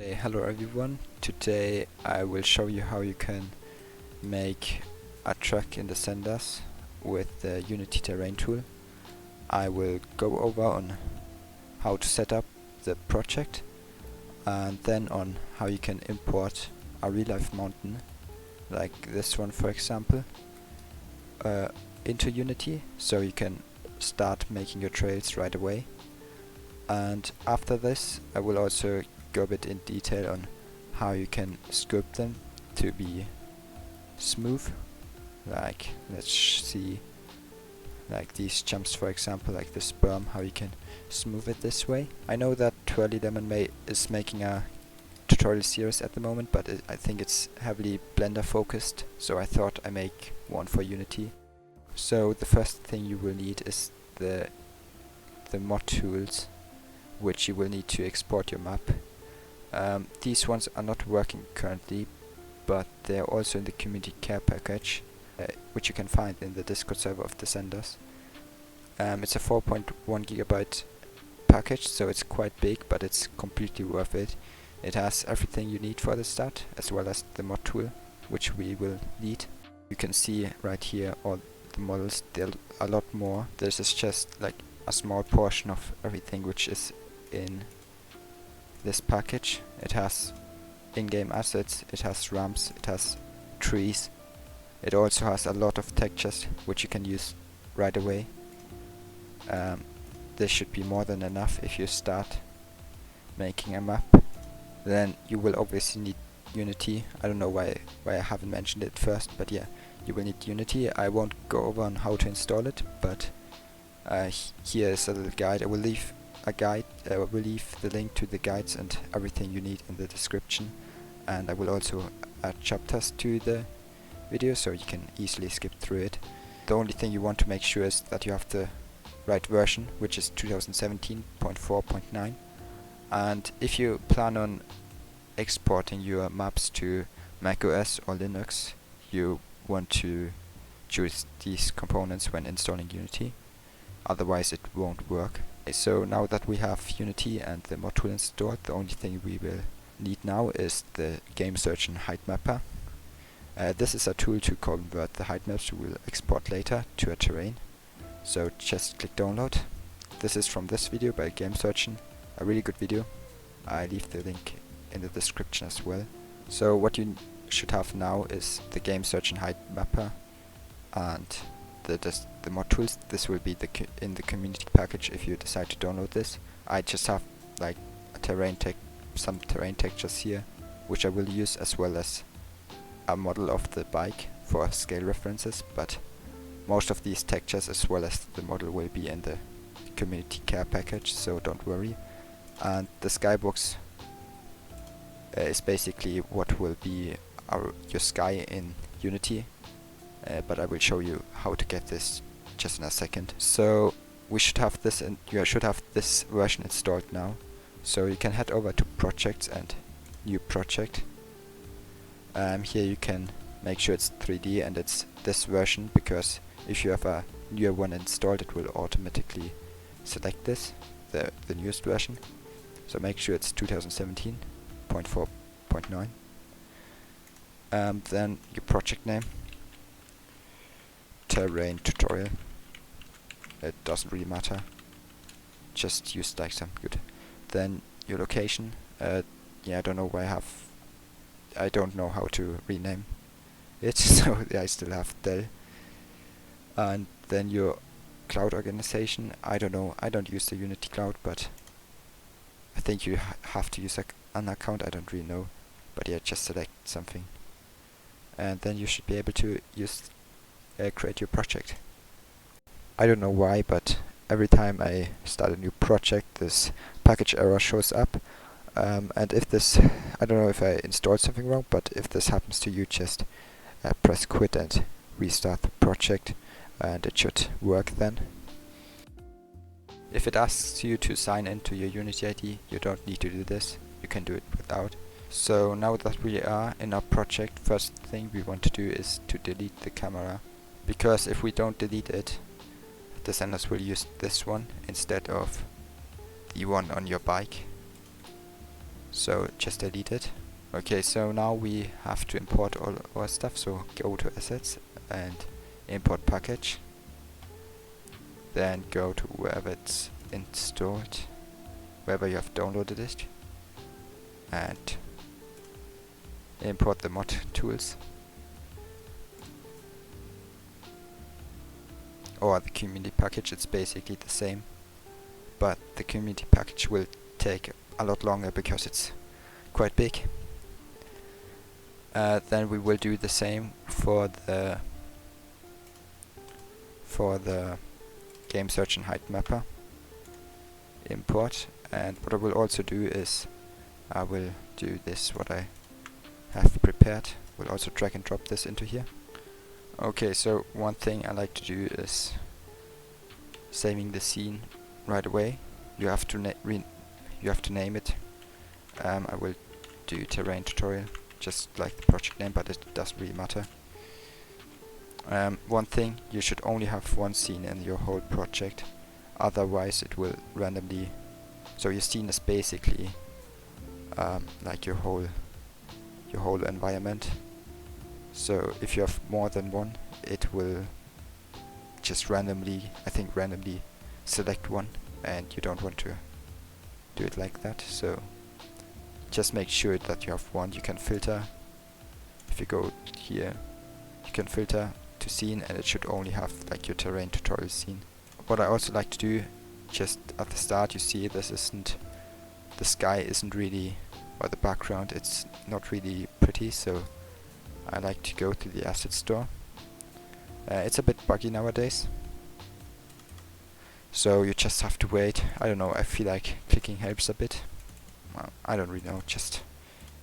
Hey, hello everyone. Today I will show you how you can make a track in the senders with the Unity terrain tool. I will go over on how to set up the project and then on how you can import a real life mountain like this one for example into Unity so you can start making your trails right away. And after this I will also go a bit in detail on how you can sculpt them to be smooth. Like let's see, like these jumps for example, like this berm, how you can smooth it this way. I know that Twirly Lemon is making a tutorial series at the moment, but I think it's heavily Blender focused, so I thought I make one for Unity. So the first thing you will need is the mod tools, which you will need to export your map. These ones are not working currently, but they are also in the community care package, which you can find in the Discord server of the senders. It's a 4.1 gigabyte package, so it's quite big, but it's completely worth it. It has everything you need for the start, as well as the mod tool, which we will need. You can see right here all the models. There are a lot more. This is just like a small portion of everything which is in this package. It has in-game assets, it has ramps, it has trees. It also has a lot of textures which you can use right away. This should be more than enough if you start making a map. Then you will obviously need Unity. I don't know why I haven't mentioned it first, but yeah, you will need Unity. I won't go over on how to install it, but here is a little guide. I will leave the link to the guides and everything you need in the description, and I will also add chapters to the video so you can easily skip through it. The only thing you want to make sure is that you have the right version, which is 2017.4.9, and if you plan on exporting your maps to macOS or Linux, you want to choose these components when installing Unity, otherwise it won't work. So now that we have Unity and the mod tool installed, the only thing we will need now is the GameSurgeon Heightmapper. This is a tool to convert the height maps we will export later to a terrain. So just click download. This is from this video by GameSurgeon, a really good video. I leave the link in the description as well. So what you should have now is the GameSurgeon Heightmapper and the mod tools. This will be in the community package if you decide to download this. I just have like some terrain textures here, which I will use, as well as a model of the bike for scale references, but most of these textures as well as the model will be in the community care package, so don't worry. And the skybox is basically what will be your sky in Unity. But I will show you how to get this just in a second. So we should have this, and you should have this version installed now. So you can head over to projects and new project. Here you can make sure it's 3D and it's this version, because if you have a newer one installed it will automatically select this, the newest version. So make sure it's 2017.4.9. Then your project name, terrain tutorial, it doesn't really matter, just use like some good. Then your location, yeah, I don't know how to rename it, so yeah, I still have Dell. And then your cloud organization, I don't know, I don't use the Unity cloud, but I think you have to use an account, I don't really know, but yeah, just select something. And then you should be able to create your project. I don't know why, but every time I start a new project this package error shows up, and if this, I don't know if I installed something wrong, but if this happens to you, just press quit and restart the project and it should work then. If it asks you to sign into your Unity ID, you don't need to do this, you can do it without. So now that we are in our project, first thing we want to do is to delete the camera, because if we don't delete it, the senders will use this one instead of the one on your bike. so just delete it. Okay, so now we have to import all our stuff, so go to assets and import package, then go to wherever it's installed, wherever you have downloaded it, and import the mod tools or the community package. It's basically the same, but the community package will take a lot longer because it's quite big. Then we will do the same for the GameSurgeon Heightmapper import. And what I will also do is I will do this, what I have prepared. We'll also drag and drop this into here. Okay, so one thing I like to do is saving the scene right away. You have to name it. I will do terrain tutorial, just like the project name, but it doesn't really matter. One thing, you should only have one scene in your whole project, otherwise it will randomly. So your scene is basically like your whole environment. So if you have more than one, it will just randomly select one, and you don't want to do it like that. So just make sure that you have one. You can filter. If you go here, you can filter to scene, and it should only have like your terrain tutorial scene. What I also like to do, just at the start, you see the sky isn't really, or the background, it's not really pretty, so I like to go to the asset store. It's a bit buggy nowadays, so you just have to wait. I don't know, I feel like clicking helps a bit. I don't really know, just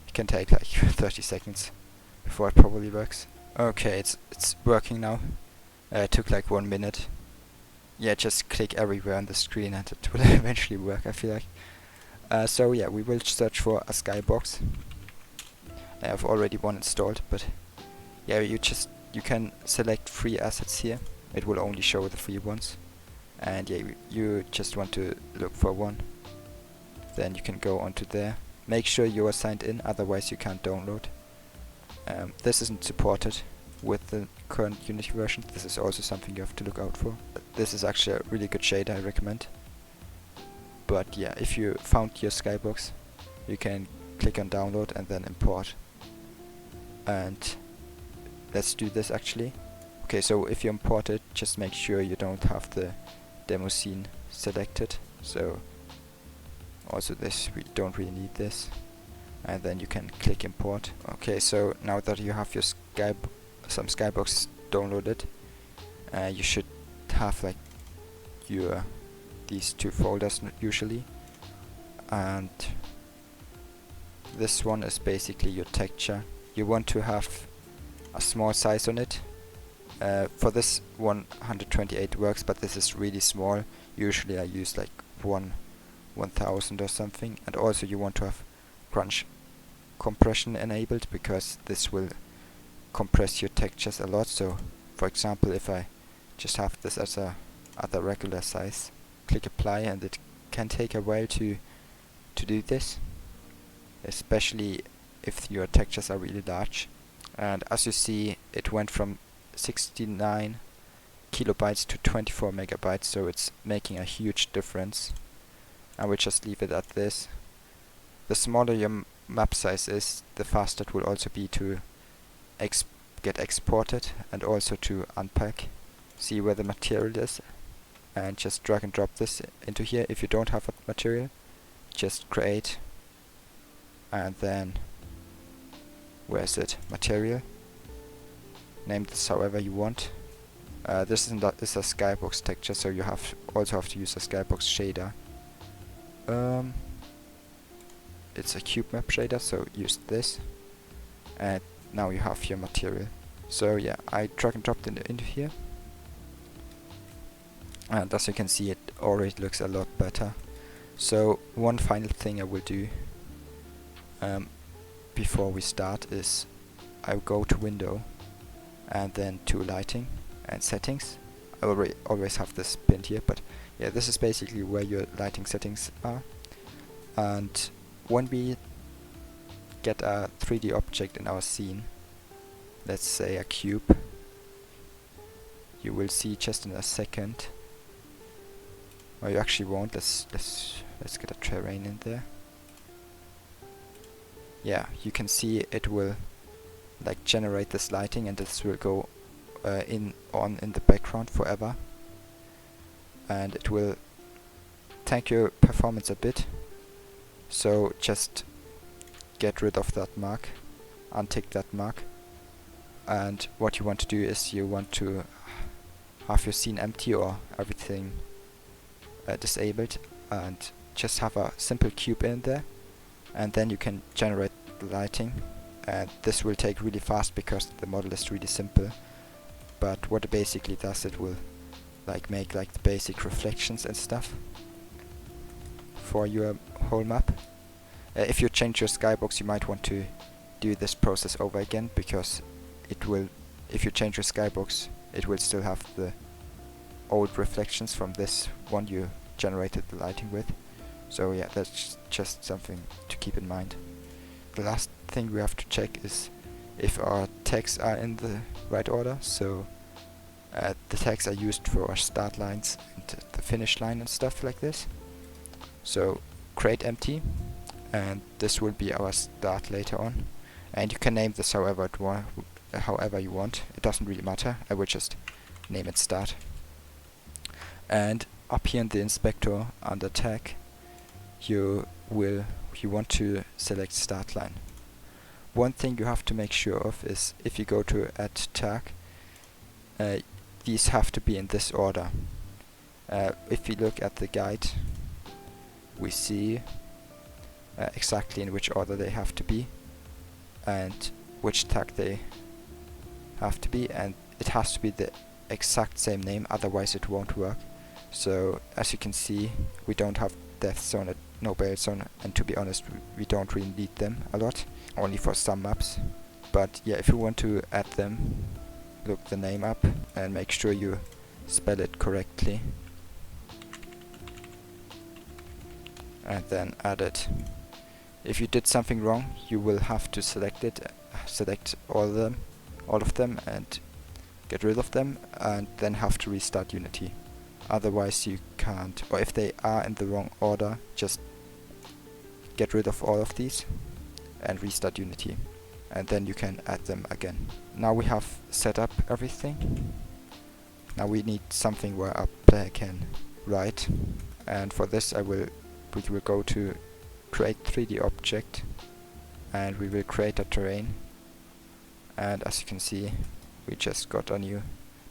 it can take like 30 seconds before it probably works. Okay, it's working now. It took like 1 minute. Yeah, just click everywhere on the screen and it will eventually work, I feel like. So yeah, we will search for a skybox. I have already one installed, but yeah, you can select 3 assets here. It will only show the 3 ones, and yeah, you just want to look for one. Then you can go onto there. Make sure you are signed in, otherwise you can't download. This isn't supported with the current Unity version. This is also something you have to look out for. This is actually a really good shader, I recommend. But yeah, if you found your skybox, you can click on download and then import. And let's do this actually. Okay, so if you import it, just make sure you don't have the demo scene selected. So also this, we don't really need this. And then you can click import. Okay, so now that you have your some skybox downloaded, you should have like these 2 folders usually, and this one is basically your texture. You want to have a small size on it. For this 128 works, but this is really small. Usually I use like 1000 or something. And also you want to have crunch compression enabled, because this will compress your textures a lot. So for example, if I just have this as a regular size, click apply, and it can take a while to do this, especially if your textures are really large. And as you see, it went from 69 kilobytes to 24 megabytes, so it's making a huge difference. I will just leave it at this. The smaller your map size is, the faster it will also be to get exported and also to unpack. See where the material is, and just drag and drop this into here. If you don't have a material, just create, and then where's it? Material. Name this however you want. This is a skybox texture, so you also have to use a skybox shader. It's a cube map shader, so use this, and now you have your material. So yeah, I drag and dropped it into here, and as you can see, it already looks a lot better. So one final thing I will do before we start is I will go to window and then to lighting and settings. I always have this pinned here, but yeah, this is basically where your lighting settings are. And when we get a 3D object in our scene, let's say a cube, you will see just in a second, or you actually won't. Let's get a terrain in there. Yeah, you can see it will like generate this lighting, and this will go in the background forever, and it will tank your performance a bit. So just get rid of that mark, untick that mark, and what you want to do is you want to have your scene empty or everything disabled, and just have a simple cube in there, and then you can generate the lighting. And this will take really fast because the model is really simple, but what it basically does, it will like make like the basic reflections and stuff for your whole map. If you change your skybox, you might want to do this process over again, because it will, if you change your skybox, it will still have the old reflections from this one you generated the lighting with. So yeah, that's just something to keep in mind. The last thing we have to check is if our tags are in the right order. So the tags are used for our start lines and the finish line and stuff like this. So create empty, and this will be our start later on, and you can name this however you want. It doesn't really matter. I will just name it start. And up here in the inspector under tag, you want to select start line. One thing you have to make sure of is if you go to add tag, these have to be in this order. If we look at the guide, we see exactly in which order they have to be and which tag they have to be, and it has to be the exact same name, otherwise it won't work. So as you can see, we don't have death zone and no burial zone, and to be honest, we don't really need them a lot, only for some maps. But yeah, if you want to add them, look the name up and make sure you spell it correctly, and then add it. If you did something wrong, you will have to select it, select all of them and get rid of them, and then have to restart Unity. Otherwise you can't, or if they are in the wrong order, just get rid of all of these and restart Unity, and then you can add them again. Now we have set up everything. Now we need something where our player can write, and for this we will go to create 3D object, and we will create a terrain, and as you can see, we just got a new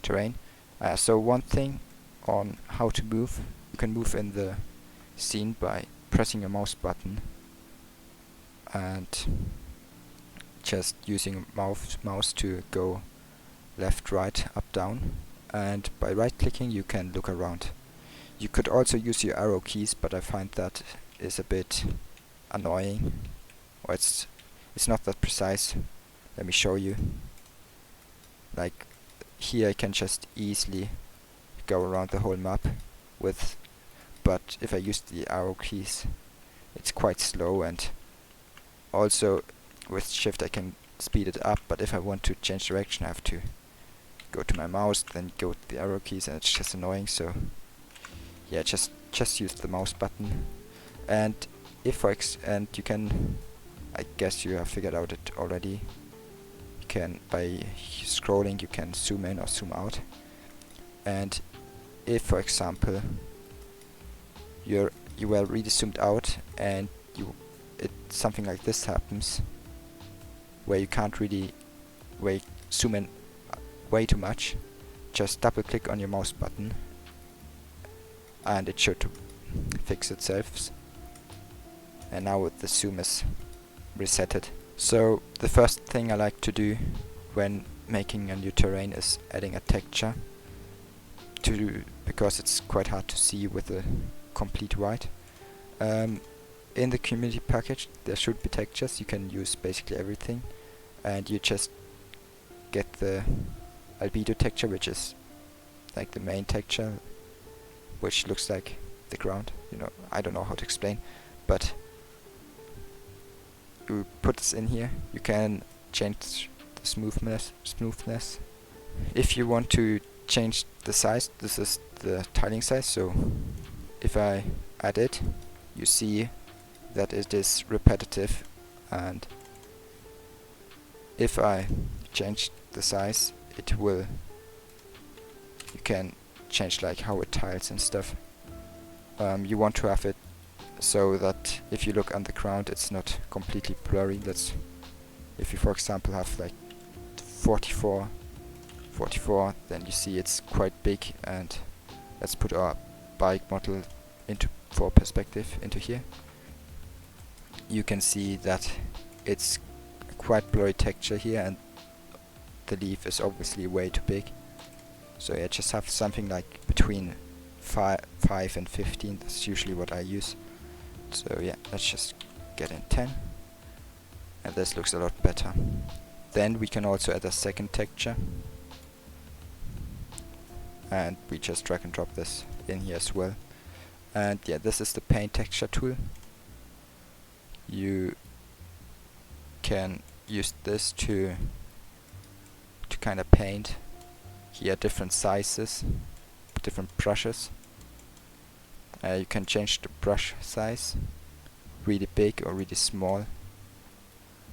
terrain. So one thing on how to move, you can move in the scene by pressing your mouse button and just using mouse to go left, right, up, down, and by right clicking you can look around. You could also use your arrow keys, but I find that is a bit annoying, or it's not that precise. Let me show you. Like here I can just easily go around the whole map with, but if I use the arrow keys it's quite slow, and also with shift I can speed it up, but if I want to change direction I have to go to my mouse, then go to the arrow keys, and it's just annoying. So yeah, just use the mouse button. And and you can, I guess you have figured out it already, you can, by scrolling you can zoom in or zoom out. And if for example you were really zoomed out and something like this happens, where you can't really zoom in way too much, just double click on your mouse button and it should fix itself. And now the zoom is resetted. So the first thing I like to do when making a new terrain is adding a texture, because it's quite hard to see with a complete white. In the community package there should be textures. You can use basically everything, and you just get the albedo texture, which is like the main texture, which looks like the ground. I don't know how to explain, but you put this in here, you can change the smoothness. If you want to change the size, this is the tiling size, so if I add it, you see that it is repetitive, and if I change the size, it will, you can change like how it tiles and stuff. You want to have it so that if you look underground it's not completely blurry. That's if you for example have like 44, then you see it's quite big, and let's put our bike model into for perspective into here. You can see that it's quite blurry texture here, and the leaf is obviously way too big. So yeah, just have something like between 5 and 15. That's usually what I use. So yeah, let's just get in 10, and this looks a lot better. Then we can also add a second texture, and we just drag and drop this in here as well. And yeah, this is the paint texture tool. You can use this to kind of paint here different sizes, different brushes. You can change the brush size, really big or really small,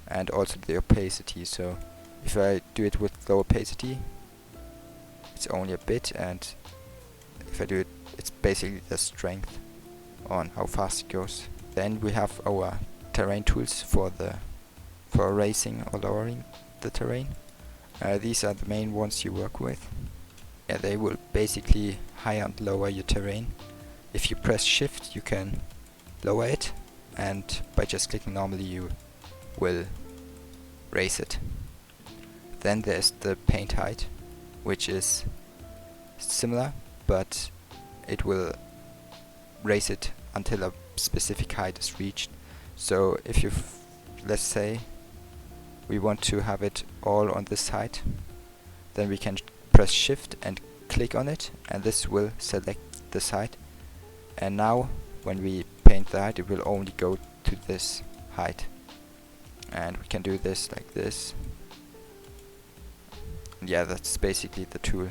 and also the opacity. So if I do it with low opacity, it's only a bit, and if I do it, it's basically the strength on how fast it goes. Then we have our terrain tools for raising or lowering the terrain. These are the main ones you work with. Yeah, they will basically high and lower your terrain. If you press shift, you can lower it, and by just clicking normally you will raise it. Then there's the paint height, which is similar, but it will raise it until a specific height is reached. So if you let's say we want to have it all on this height, then we can press shift and click on it, and this will select this height. And now when we paint the height, it will only go to this height, and we can do this like this. Yeah, that's basically the tool.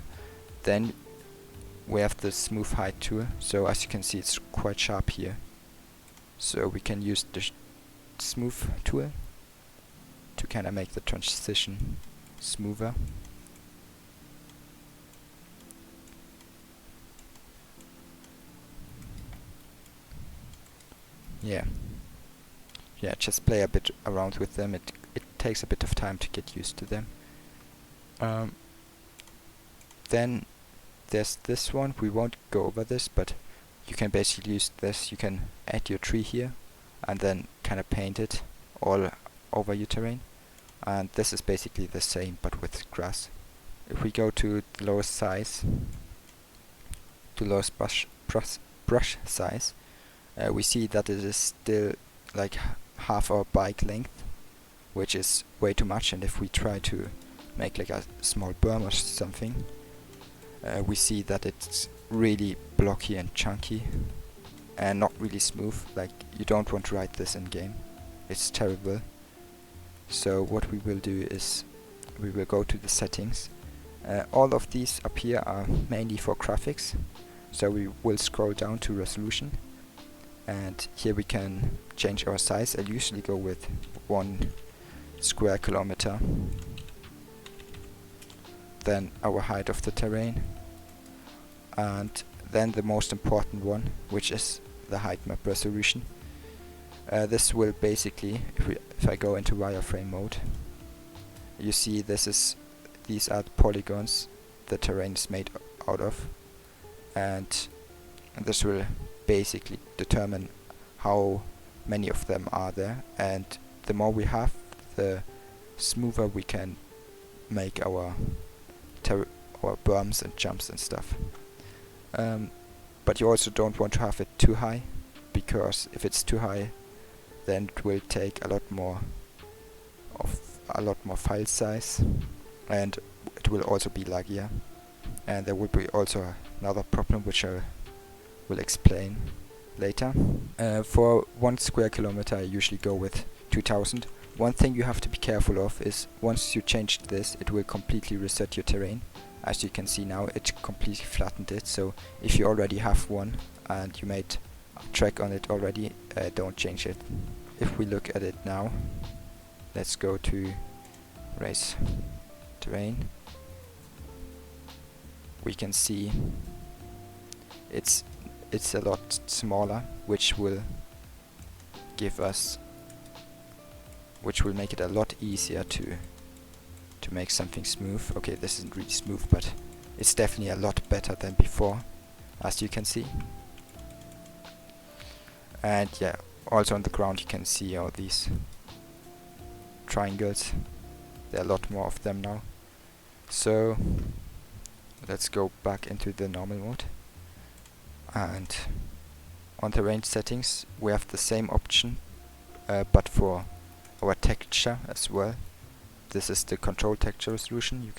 Then we have the smooth height tool, so as you can see it's quite sharp here, so we can use the smooth tool to kind of make the transition smoother. Yeah, just play a bit around with them. It takes a bit of time to get used to them. Then there's this one. We won't go over this, but you can basically use this. You can add your tree here and then kind of paint it all over your terrain. And this is basically the same but with grass. If we go to the lowest size, to lowest brush size, we see that it is still like half our bike length, which is way too much. And if we try to make like a small berm or something, we see that it's really blocky and chunky and not really smooth. Like, you don't want to ride this in game, it's terrible. So what we will do is we will go to the settings. All of these up here are mainly for graphics, so we will scroll down to resolution, and here we can change our size. I usually go with 1 square kilometer. Then our height of the terrain, and then the most important one, which is the Heightmap resolution. This will basically, if I go into wireframe mode, you see these are the polygons the terrain is made out of, and this will basically determine how many of them are there, and the more we have, the smoother we can make our berms and jumps and stuff. But you also don't want to have it too high, because if it's too high, then it will take a lot more file size, and it will also be laggier. And there will be also another problem which I will explain later. For 1 square kilometer I usually go with 2000. One thing you have to be careful of is once you changed this, it will completely reset your terrain. As you can see now, it completely flattened it, so if you already have one and you made a track on it already, don't change it. If we look at it now, let's go to race terrain. We can see it's a lot smaller, which will make it a lot easier to make something smooth. Okay, this isn't really smooth, but it's definitely a lot better than before, as you can see. And yeah, also on the ground you can see all these triangles. There are a lot more of them now. So let's go back into the normal mode, and on the range settings we have the same option, but for our texture as well. This is the control texture resolution.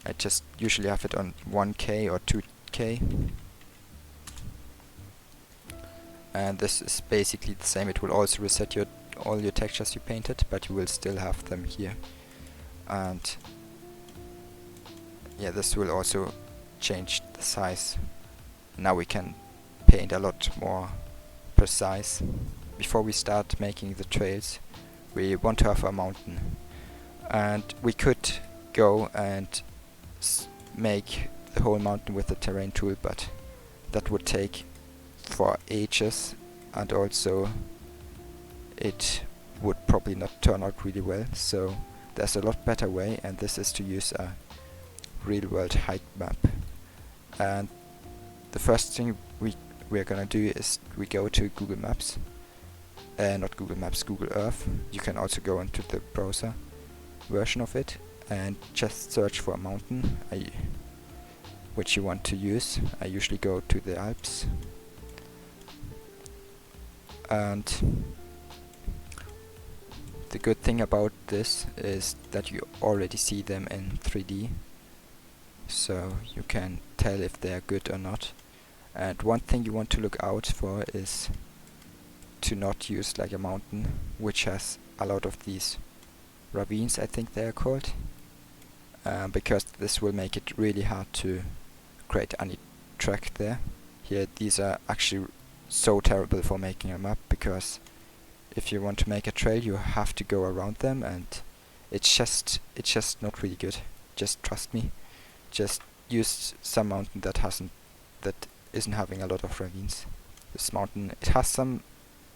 I just usually have it on 1K or 2K, and this is basically the same. It will also reset all your textures you painted, but you will still have them here. And yeah, this will also change the size. Now we can paint a lot more precise. Before we start making the trails, we want to have a mountain, and we could go and make the whole mountain with the terrain tool, but that would take for ages, and also it would probably not turn out really well. So there's a lot better way, and this is to use a real world height map. And the first thing we're gonna do is we go to Google Maps, not Google Maps, Google Earth. You can also go into the browser version of it and just search for a mountain which you want to use. I usually go to the Alps, and the good thing about this is that you already see them in 3D, so you can tell if they are good or not. And one thing you want to look out for is to not use like a mountain which has a lot of these ravines, I think they are called, because this will make it really hard to create any track there. Here, these are actually so terrible for making a map, because if you want to make a trail you have to go around them, and it's just not really good. Just trust me. Just use some mountain that isn't having a lot of ravines. This mountain, it has some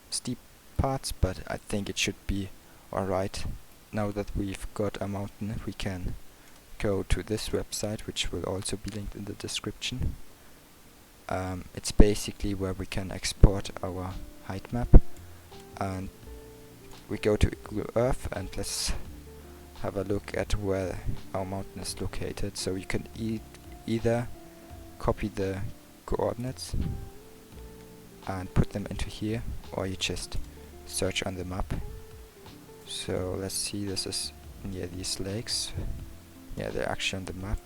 steep parts, but I think it should be alright. Now that we've got a mountain, we can go to this website, which will also be linked in the description. It's basically where we can export our height map, and we go to Google Earth, and let's have a look at where our mountain is located. So you can either copy the coordinates and put them into here, or you just search on the map. So let's see, this is near these lakes. Yeah, they're actually on the map.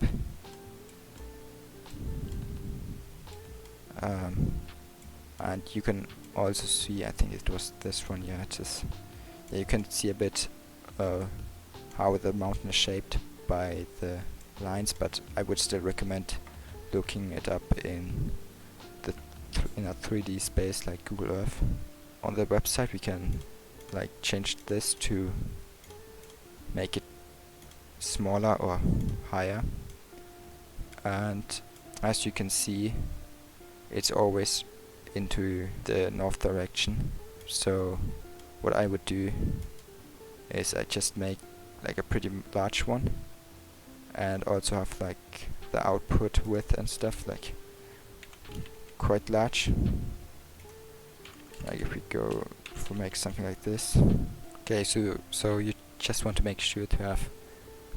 And you can also see, I think it was this one, yeah, you can see a bit how the mountain is shaped by the lines, but I would still recommend looking it up in a 3D space like Google Earth. On the website we can like change this to make it smaller or higher, and as you can see it's always into the north direction. So what I would do is I just make like a pretty large one, and also have like the output width and stuff like quite large. Like if we make something like this. Okay, so you just want to make sure to have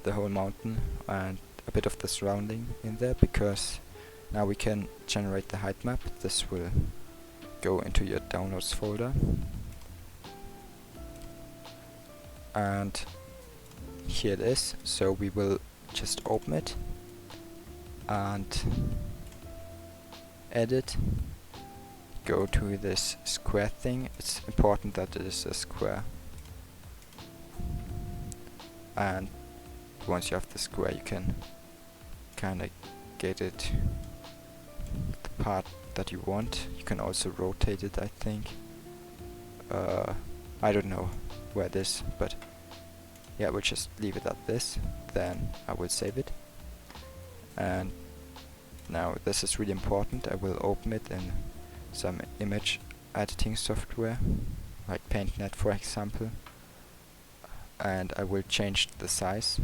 the whole mountain and a bit of the surrounding in there, because now we can generate the height map. This will go into your downloads folder, and here it is. So we will just open it and edit, go to this square thing. It's important that it is a square, and once you have the square you can kinda get it the part that you want. You can also rotate it, I think. I don't know where it is, but yeah, we'll just leave it at this. Then I will save it. And now this is really important. I will open it in some image editing software, like PaintNet for example. And I will change the size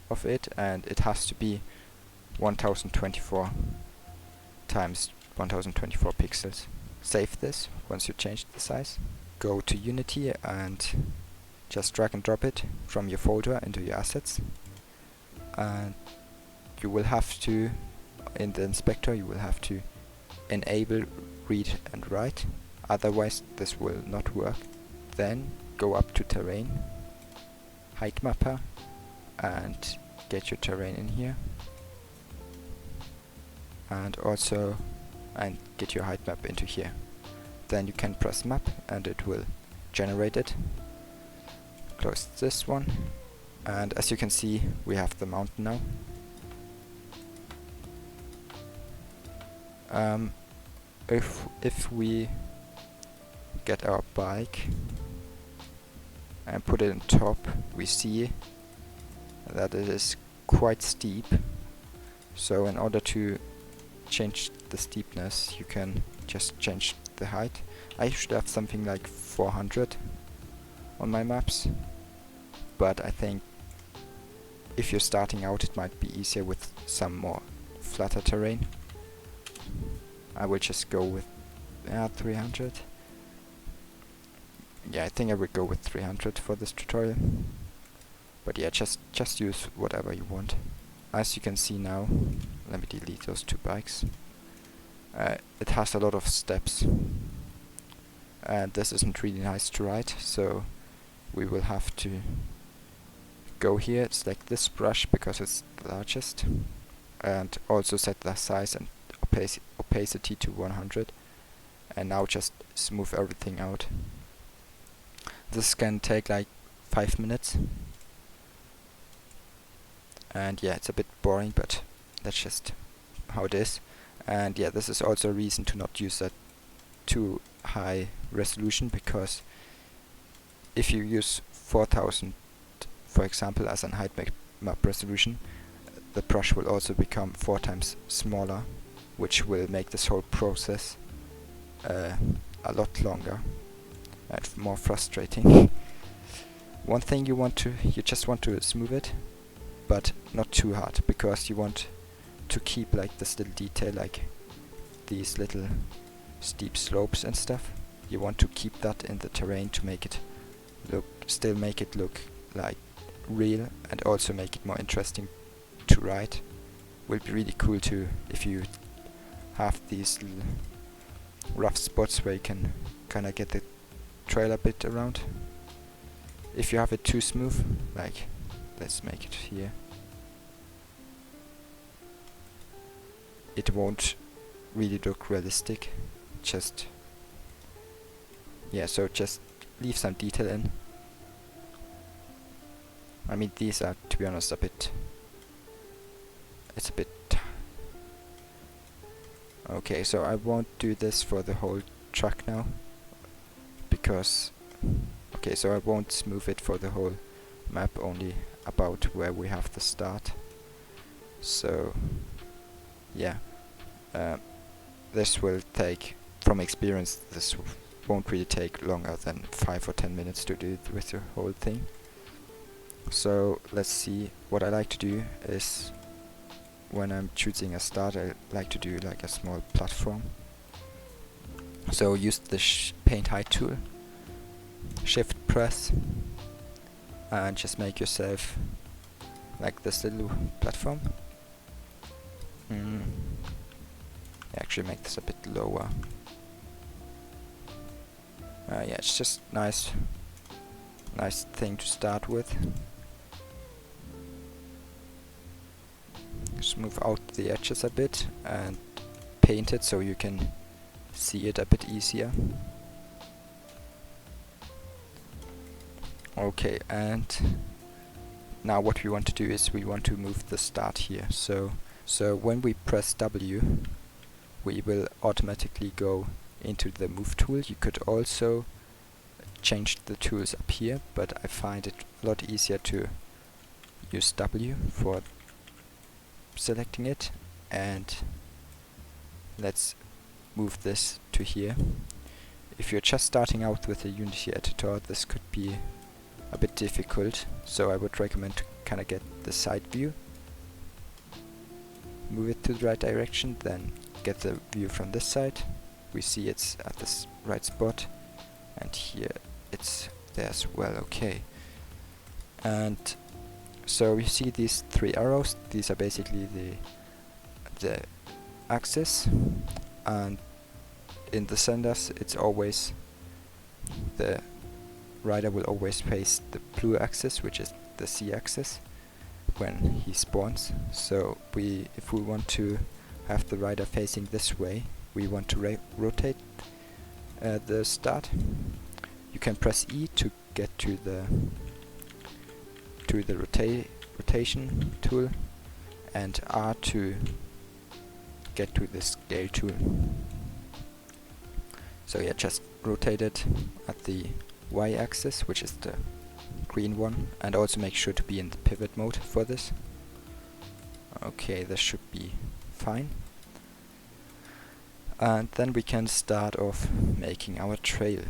of it, and it has to be 1024 times 1024 pixels. Save this once you change the size. Go to Unity and just drag and drop it from your folder into your assets. And you will have to, in the inspector, you will have to enable read and write, otherwise this will not work. Then go up to terrain, Heightmapper, and get your terrain in here. And also get your height map into here. Then you can press map and it will generate it. Close this one, and as you can see we have the mountain now. If we get our bike and put it on top, we see that it is quite steep. So in order to change the steepness, you can just change the height. I should have something like 400 on my maps, but I think if you're starting out it might be easier with some more flatter terrain. I will just go with 300. Yeah, I think I would go with 300 for this tutorial. But yeah, just use whatever you want. As you can see now, let me delete those two bikes. It has a lot of steps, and this isn't really nice to ride, so we will have to go here, select this brush because it's the largest, and also set the size and opacity to 100, and now just smooth everything out. This can take like 5 minutes. And yeah, it's a bit boring, but that's just how it is. And yeah, this is also a reason to not use a too high resolution, because if you use 4000 for example as an Heightmap resolution, the brush will also become 4 times smaller, which will make this whole process a lot longer and more frustrating. One thing you just want to smooth it, but not too hard, because you want to keep like this little detail, like these little steep slopes and stuff. You want to keep that in the terrain to make it still make it look like real, and also make it more interesting to ride. Will be really cool too if you have these little rough spots where you can kinda get the trail a bit around. If you have it too smooth, like let's make it here, it won't really look realistic. Just so just leave some detail in. I mean, these are, to be honest, it's a bit okay, so I won't do this for the whole track now, because so I won't smooth it for the whole map, only about where we have the start. So yeah, this will take, from experience, this won't really take longer than 5 or 10 minutes to do it with the whole thing. So let's see. What I like to do is, when I'm choosing a start, I like to do like a small platform. So use the paint height tool, shift press, and just make yourself like this little platform. Actually make this a bit lower. Yeah, it's just nice thing to start with. Smooth out the edges a bit and paint it so you can see it a bit easier. Okay, and now what we want to do is we want to move the start here. So when we press W, we will automatically go into the move tool. You could also change the tools up here, but I find it a lot easier to use W for selecting it. And let's move this to here. If you're just starting out with the Unity editor, this could be a bit difficult, so I would recommend to kind of get the side view, move it to the right direction, then get the view from this side. We see it's at this right spot, and here it's there as well. Okay, and so you see these three arrows. These are basically the axis, and in the centers it's always the rider will always face the blue axis, which is the C axis, when he spawns. So if we want to have the rider facing this way, we want to rotate the start. You can press E to get to the rotation tool, and R to get to the scale tool. So yeah, just rotate it at the Y axis, which is the green one, and also make sure to be in the pivot mode for this. Okay, this should be fine. And then we can start off making our trail.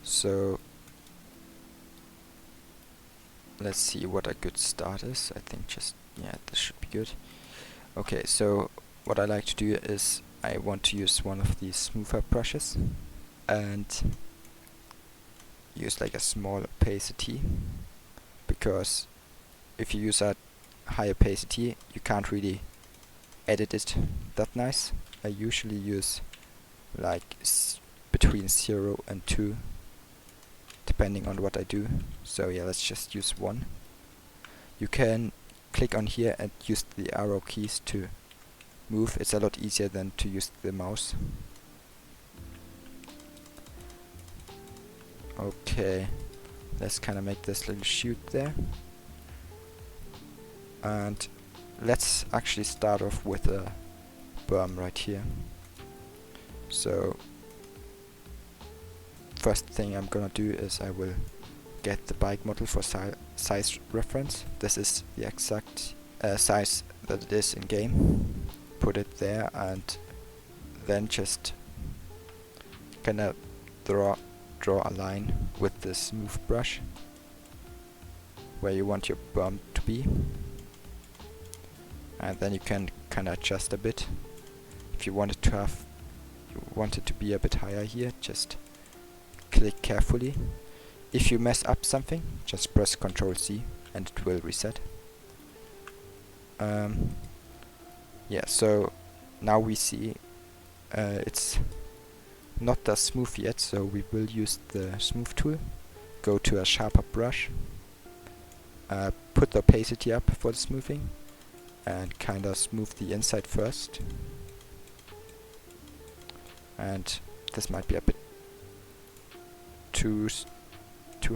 So let's see what a good start is. I think just, yeah, this should be good. Okay, so what I like to do is I want to use one of these smoother brushes and use like a small opacity, because if you use a high opacity you can't really edit it that nice. I usually use like between 0 and 2 depending on what I do. So yeah, let's just use 1. You can click on here and use the arrow keys to move. It's a lot easier than to use the mouse. Okay, let's kind of make this little chute there, and let's actually start off with a berm right here. So first thing I'm gonna do is I will get the bike model for size reference. This is the exact size that it is in game. Put it there, and then just kind of draw a line with this smooth brush where you want your berm to be, and then you can kind of adjust a bit. If you want it to be a bit higher here, just click carefully. If you mess up something, just press Ctrl C and it will reset. Yeah, so now we see it's not that smooth yet, so we will use the smooth tool, go to a sharper brush, put the opacity up for the smoothing, and kinda smooth the inside first. And this might be a bit too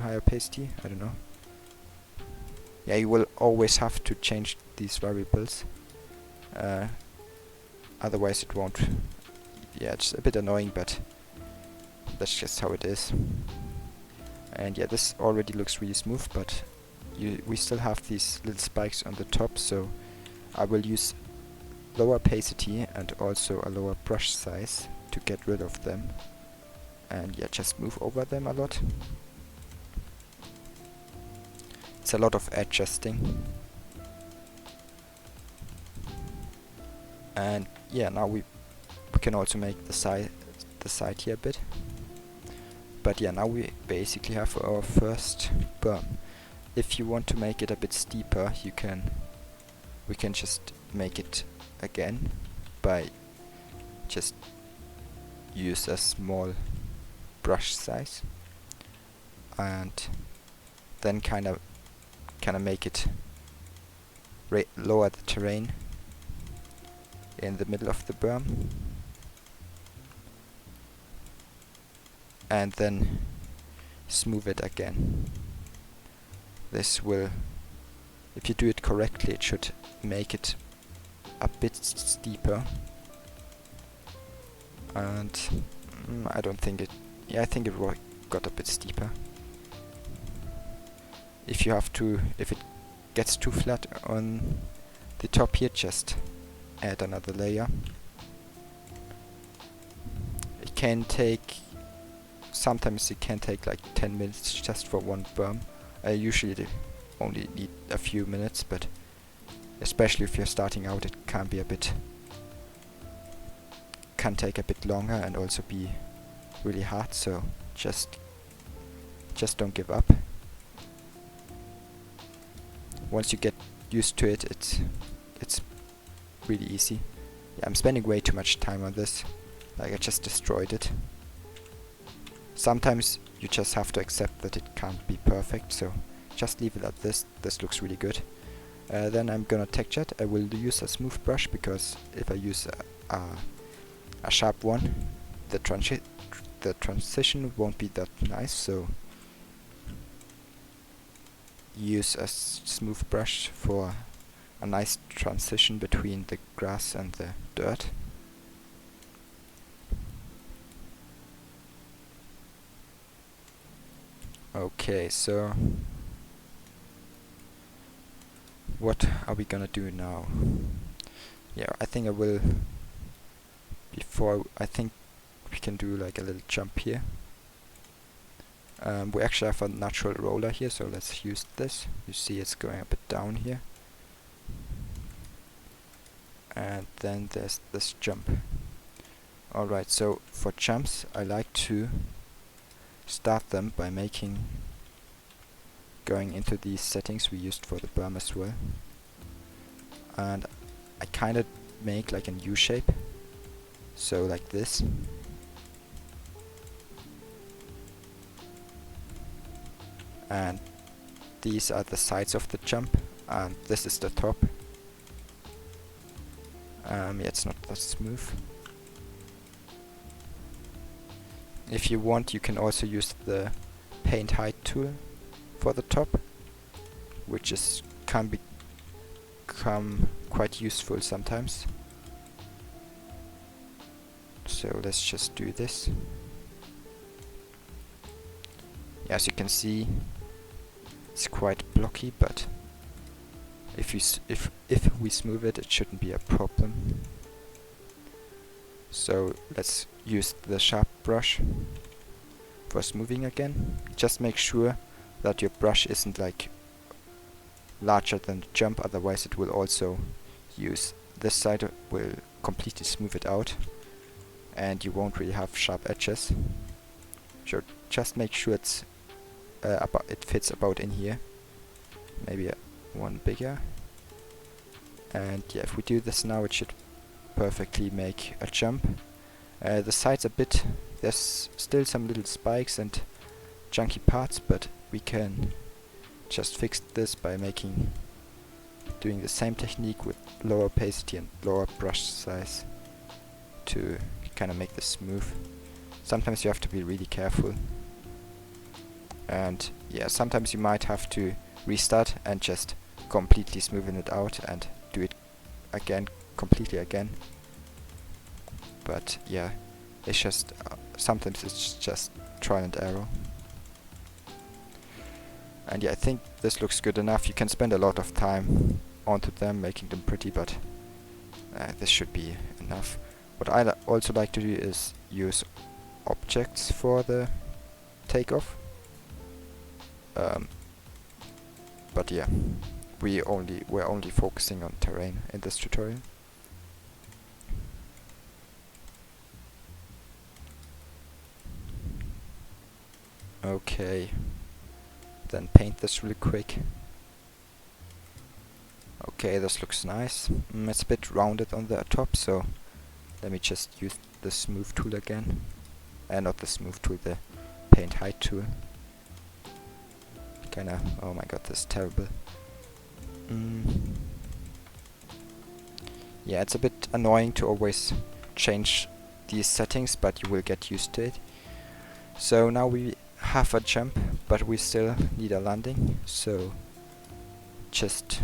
high opacity, I don't know. Yeah, you will always have to change these variables, otherwise it won't. Yeah, it's a bit annoying, but that's just how it is. And yeah, this already looks really smooth, but we still have these little spikes on the top, so I will use lower opacity and also a lower brush size to get rid of them. And yeah, just move over them a lot. It's a lot of adjusting. And yeah, now we can also make the side here a bit. But yeah, now we basically have our first berm. If you want to make it a bit steeper, we can just make it again by just use a small brush size, and then kind of make it lower the terrain in the middle of the berm, and then smooth it again. This will, if you do it correctly, it should make it a bit steeper. And I don't think it, yeah, I think it got a bit steeper. If you have to, if it gets too flat on the top here, just add another layer. It can take, sometimes it can take like 10 minutes just for one berm. I usually only need a few minutes, but especially if you're starting out, it can be a bit, can take a bit longer and also be really hard, so just don't give up. Once you get used to it, it's really easy. Yeah, I'm spending way too much time on this. Like, I just destroyed it. Sometimes you just have to accept that it can't be perfect, so just leave it at this. This looks really good. Then I'm gonna texture it. I will use a smooth brush, because if I use a sharp one, the transition won't be that nice, so use a smooth brush for a nice transition between the grass and the dirt. Okay, so what are we gonna do now? Yeah, I think I will, I think we can do like a little jump here. We actually have a natural roller here, so let's use this. You see it's going a bit down here. And then there's this jump. Alright, so for jumps, I like to start them by going into these settings we used for the berm as well. And I kinda make like an U shape. So like this. And these are the sides of the jump, and this is the top. Yeah, it's not that smooth. If you want, you can also use the paint height tool for the top, which can become quite useful sometimes. So let's just do this. As you can see, it's quite blocky, but if we smooth it, it shouldn't be a problem. So let's use the sharp brush for smoothing again. Just make sure that your brush isn't like larger than the jump, otherwise it will also use this side, will completely smooth it out, and you won't really have sharp edges. So just make sure it's it fits about in here. Maybe one bigger. And yeah, if we do this now, it should perfectly make a jump. The sides a bit, there's still some little spikes and junky parts, but we can just fix this by doing the same technique with lower opacity and lower brush size to kind of make this smooth. Sometimes you have to be really careful. And yeah, sometimes you might have to restart and just completely smoothen it out and do it again, completely again. But yeah, it's just sometimes it's just trial and error. And yeah, I think this looks good enough. You can spend a lot of time onto them, making them pretty, but this should be enough. What I also like to do is use objects for the takeoff. But yeah, we're only focusing on terrain in this tutorial. Okay, then paint this really quick. Okay, this looks nice. It's a bit rounded on the top, so let me just use the smooth tool again. Not the smooth tool, the paint height tool. Kinda, oh my god, this is terrible. Yeah, it's a bit annoying to always change these settings, but you will get used to it. So now we half a jump, but we still need a landing, so just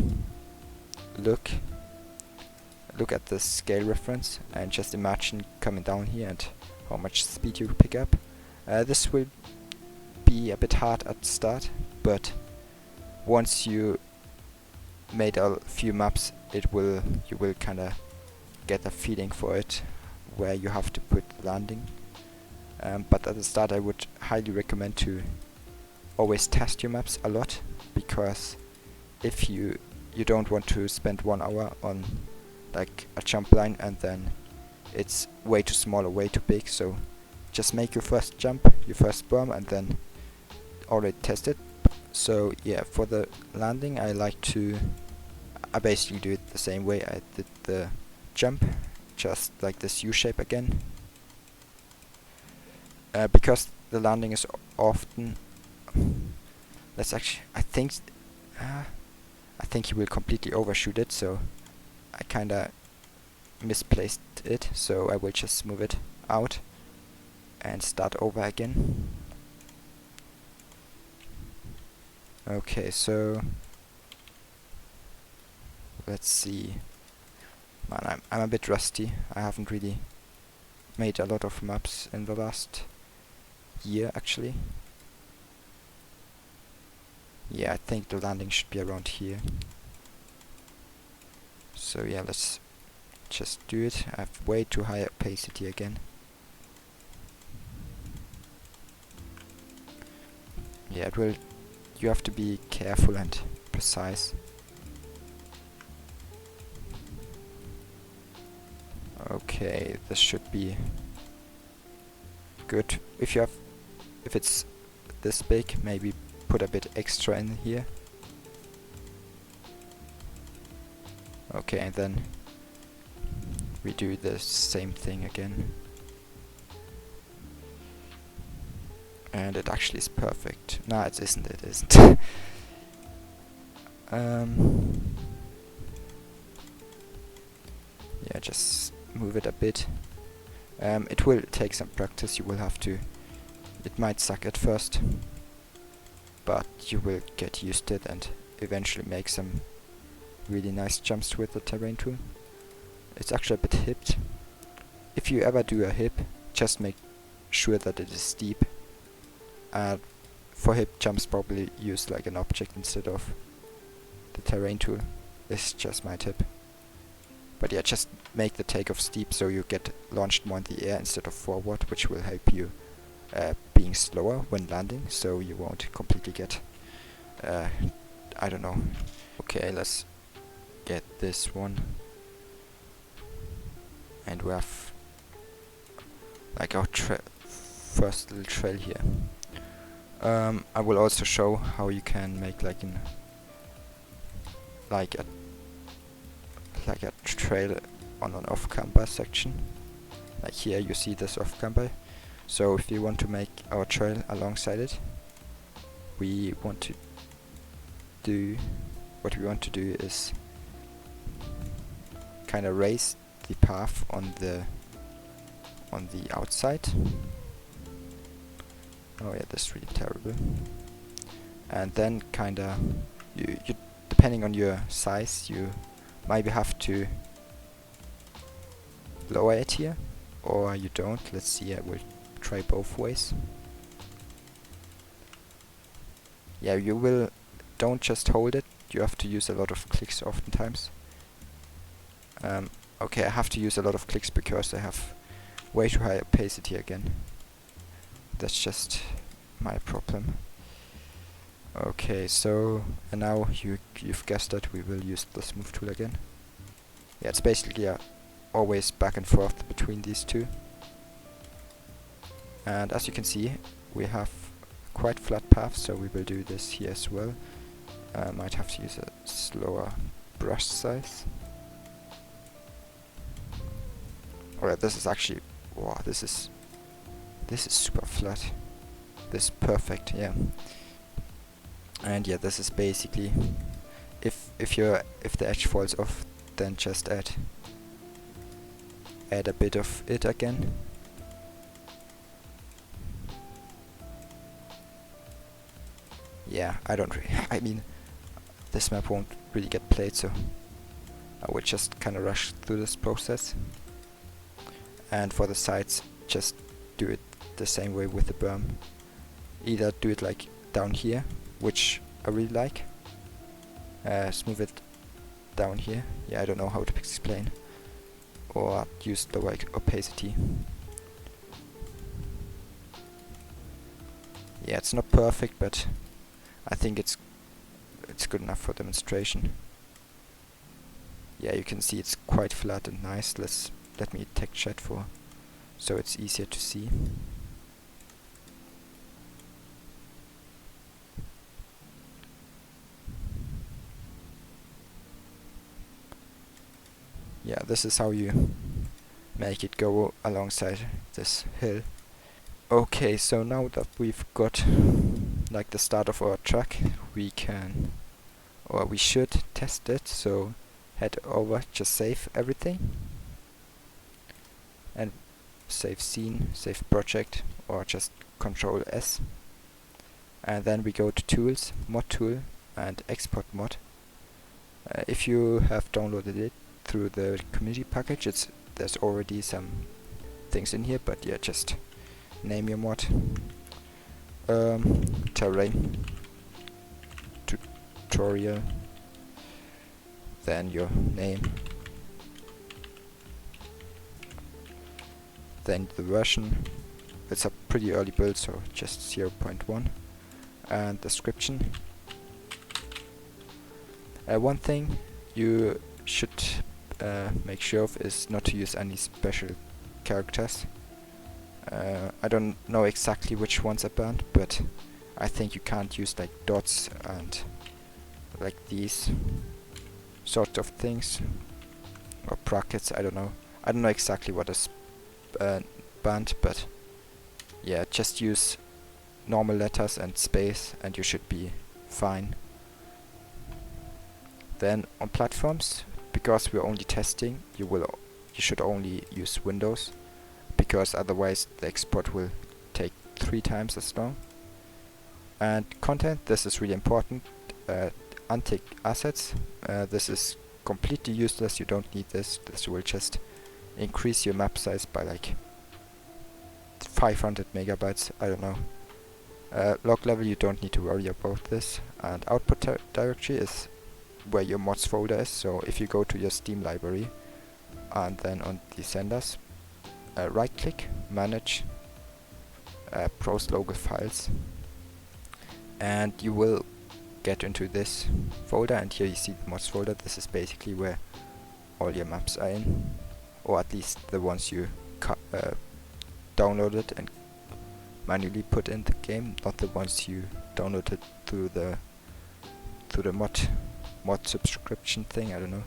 look at the scale reference and just imagine coming down here and how much speed you pick up. This will be a bit hard at the start, but once you made a few maps, you will kinda get a feeling for it, where you have to put the landing. But at the start I would highly recommend to always test your maps a lot, because if you don't want to spend 1 hour on like a jump line and then it's way too small or way too big, so just make your first jump, your first berm, and then already test it. So yeah, for the landing I basically do it the same way I did the jump, just like this U shape again. Because the landing is often, I think he will completely overshoot it, so I kinda misplaced it, so I will just move it out and start over again. Okay, so let's see. Man, I'm a bit rusty. I haven't really made a lot of maps in the last year, actually. Yeah, I think the landing should be around here. So yeah, let's just do it. I have way too high opacity again. Yeah, you have to be careful and precise. Okay, this should be good. If it's this big, maybe put a bit extra in here. Okay, and then we do the same thing again. And it actually is perfect. Nah, it isn't, it isn't. Yeah, just move it a bit. It will take some practice, you will have to... It might suck at first, but you will get used to it and eventually make some really nice jumps with the terrain tool. It's actually a bit hipped. If you ever do a hip, just make sure that it is steep. For hip jumps, probably use like an object instead of the terrain tool. It's just my tip. But yeah, just make the takeoff steep so you get launched more in the air instead of forward, which will help you being slower when landing, so you won't completely get I don't know. Okay, let's get this one, and we have like our first little trail here. I will also show how you can make like a trail on an off-camber section. Like here you see this off-camber. So if you want to make our trail alongside it, what we want to do is kind of raise the path on the outside. Oh yeah, that's really terrible. And then kinda you depending on your size, you maybe have to lower it here, or you don't. Let's see, I will try both ways. Yeah, don't just hold it, you have to use a lot of clicks oftentimes. Okay, I have to use a lot of clicks because I have way too high opacity again. That's just my problem. Okay, so and now you've guessed it, we will use the smooth tool again. Yeah, it's basically always back and forth between these two. And as you can see, we have quite flat path, so we will do this here as well. Might have to use a slower brush size. Alright, this is actually, wow, this is super flat. This is perfect, yeah. And yeah, this is basically, if the edge falls off, then just add a bit of it again. yeah, I mean, this map won't really get played, so I will just kind of rush through this process. And for the sides, just do it the same way with the berm. Either do it like down here, which I really like. Smooth it down here. Yeah, I don't know how to explain. Or use the opacity. Yeah, it's not perfect, but I think it's good enough for demonstration. Yeah, you can see it's quite flat and nice. Let me texture it so it's easier to see. Yeah, this is how you make it go alongside this hill. Okay, so now that we've got like the start of our track, we should test it. So head over, just save everything, and save scene, save project, or just Control S. And then we go to Tools, Mod Tool, and Export Mod. If you have downloaded it through the community package, there's already some things in here, but yeah, just name your mod. Terrain tutorial, then your name, then the version. It's a pretty early build, so just 0.1, and description. One thing you should make sure of is not to use any special characters. I don't know exactly which ones are banned, but I think you can't use like dots and like these sort of things, or brackets. I don't know exactly what is banned, but yeah, just use normal letters and space and you should be fine. Then on platforms, because we're only testing, you should only use Windows, because otherwise the export will take 3 times as long. And content, this is really important. Untick assets, this is completely useless, you don't need this. This will just increase your map size by like 500 megabytes, I don't know. Log level, you don't need to worry about this. And output directory is where your mods folder is. So if you go to your Steam library and then on Descenders, right click, manage, browse local files, and you will get into this folder, and here you see the mods folder. This is basically where all your maps are in, or at least the ones you downloaded and manually put in the game, not the ones you downloaded through the mod subscription thing, I don't know.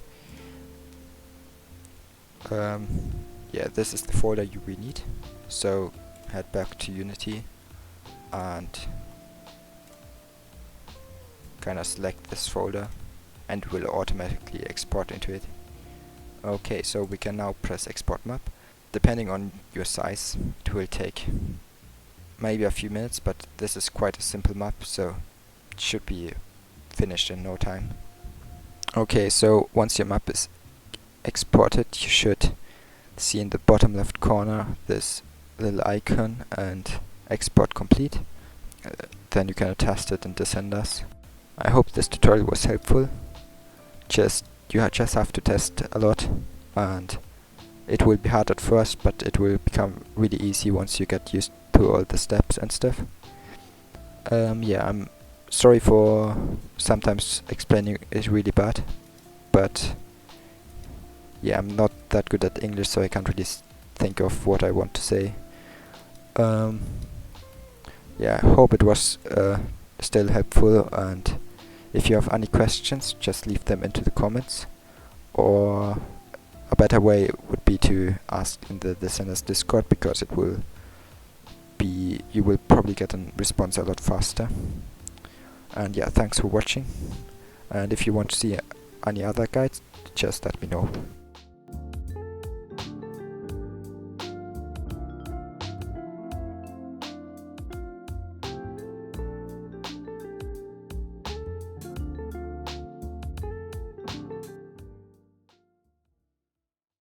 Yeah, this is the folder you will need. So head back to Unity and kinda select this folder and it will automatically export into it. Okay, so we can now press export map. Depending on your size, it will take maybe a few minutes, but this is quite a simple map, so it should be finished in no time. Okay, so once your map is exported, you should see in the bottom left corner this little icon and export complete. Then you can attach it in Descenders. I hope this tutorial was helpful. You just have to test a lot, and it will be hard at first, but it will become really easy once you get used to all the steps and stuff. Yeah, I'm sorry for sometimes explaining it really bad, but yeah, I'm not that good at English, so I can't really think of what I want to say. Yeah, I hope it was still helpful, and if you have any questions, just leave them into the comments, or a better way would be to ask in the Descenders Discord, because you will probably get a response a lot faster. And yeah, thanks for watching, and if you want to see any other guides, just let me know.